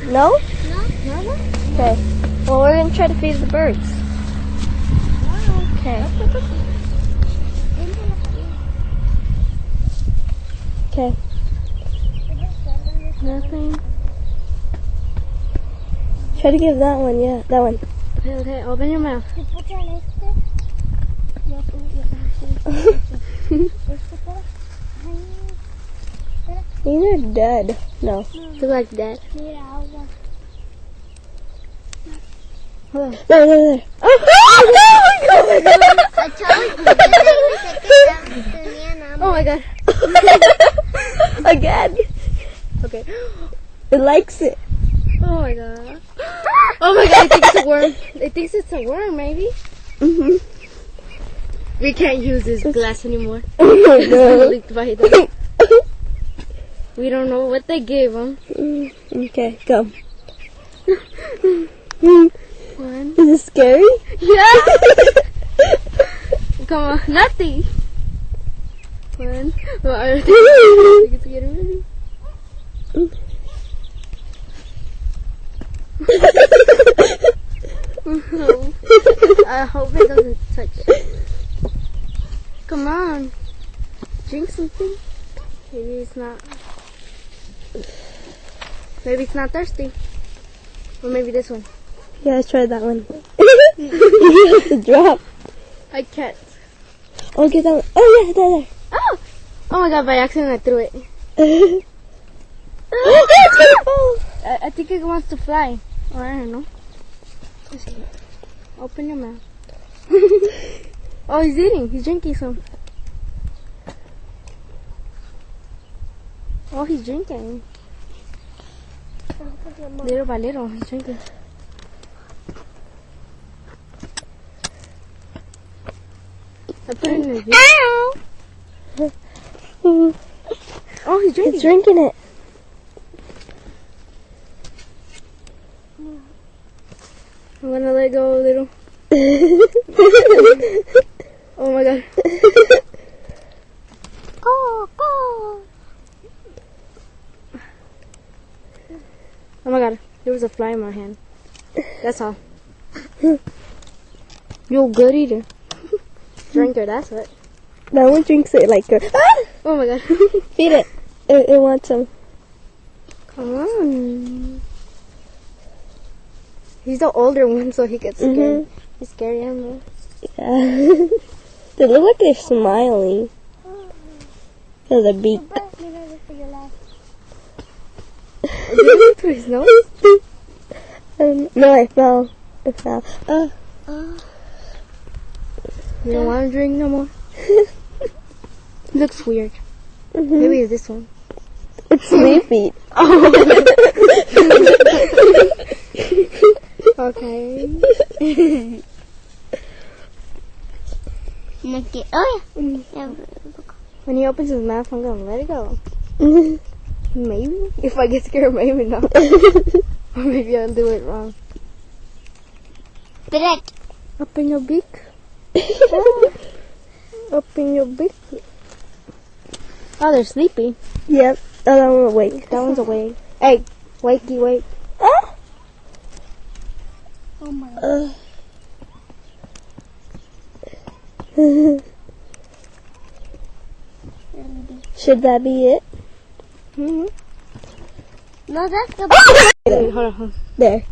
No? No? No? Okay. Well, we're gonna try to feed the birds. Okay. Okay. Nothing. Try to give that one, yeah, that one. Okay, open your mouth. These are dead. No. They look like dead. Hold on. There. Oh my god. Again. Okay. It likes it. Oh my god. Oh my god, I think it's a worm. It thinks it's a worm, maybe. We can't use this glass anymore. Oh my It's god. leaked by them. We don't know what they gave them. Okay, go. One. Is it scary? Yeah. Come on, nothing. One. Well, I think it's getting ready. I hope it doesn't touch it. Come on. Drink something. Maybe it's not. Maybe it's not thirsty. Or maybe this one. Yeah, let's try that one. You have to drop. I can't. Oh, get that one. Oh, yeah, there. Oh! Oh my god, by accident I threw it. I think it wants to fly. Or I don't know. Let's see. Open your mouth. Oh, he's eating. He's drinking some. Oh, he's drinking. Little by little, he's drinking. I put it in the video. Oh, he's drinking. It's drinking it. I'm gonna let go a little. Oh my god. Go. Oh my god, there was a fly in my hand. That's all. You're a good eater. Drinker, that's what. That one drinks it like a... Ah! Oh my god. Feed it. It wants some. Come on. He's the older one, so he gets scared. He's scary animal. Yeah. They look like they're smiling. There's a beak. To his nose? No, I fell. You don't want to drink no more? Looks weird. Maybe it's this one. It's sleepy. Okay. When he opens his mouth, I'm gonna let it go. Maybe. If I get scared, maybe not. Or maybe I'll do it wrong. Open your beak. Open your beak. Oh, they're sleepy. Yep. Oh, that one awake. That one's awake. Hey, wakey, wake. Ah! Oh my god. Should that be it? No, that's the... Wait, hold on. There.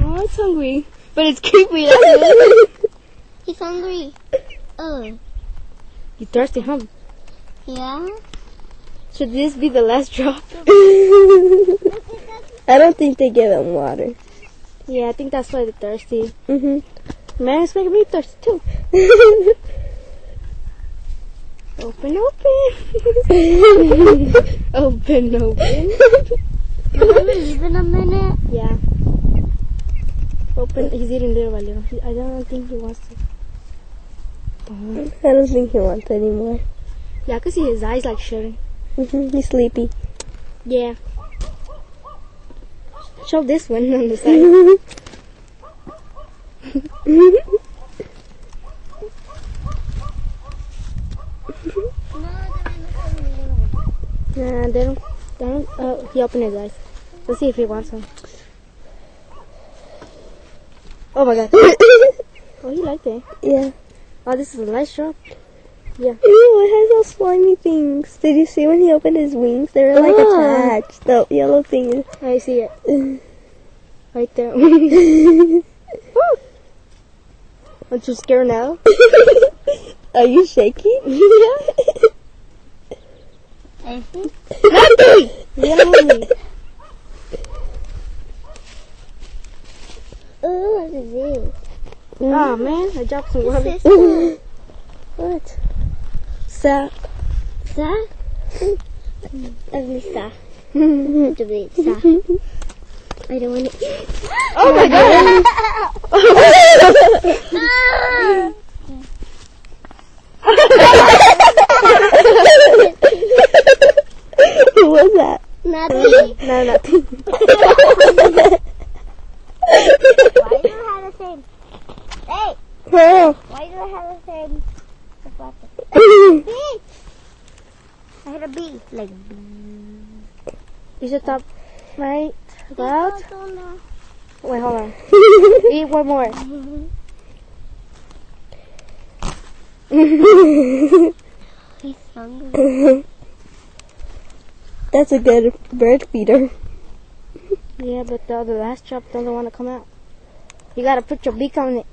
Oh, it's hungry. But it's creepy, that's it. He's hungry. Oh. You thirsty, huh? Yeah? Should this be the last drop? I don't think they give him water. Yeah, I think that's why they're thirsty. Man, it's making me thirsty too. Open. Open. Can we leave in a minute? Yeah. Open. He's eating little by little. I don't think he wants to. I don't think he wants anymore. Yeah, I can see his eyes like shutting. He's sleepy. Yeah. Show this one on the side. Nah, they don't. Oh, he opened his eyes. Let's see if he wants some. Oh my god. Oh, he liked it. Yeah. Oh, this is a nice drop. Yeah. Ew, it has those slimy things. Did you see when he opened his wings? They were like attached. The yellow thing. I see it. Right there. Aren't you scared now? Are you shaking? Yeah. Nothing. You gotta hold me. Ooh, what is this? Oh man, I dropped some water. What? Sap. Sa? Ugly sa. It's a bit sa. I don't want it. Oh my god! Who was that? Nothing. No, nothing. Why do I have the same? Hey, Oh. why do I have the same? I had a bee. Like You should stop right about. Wait, hold on. Eat one more. He's hungry. That's a good bird feeder. Yeah, but the last drop doesn't want to come out. You gotta put your beak on it.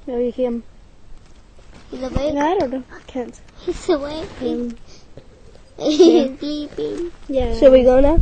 No, you can. He's awake. No, I don't know. Can't. He's awake. He's sleeping. Yeah. Should we go now?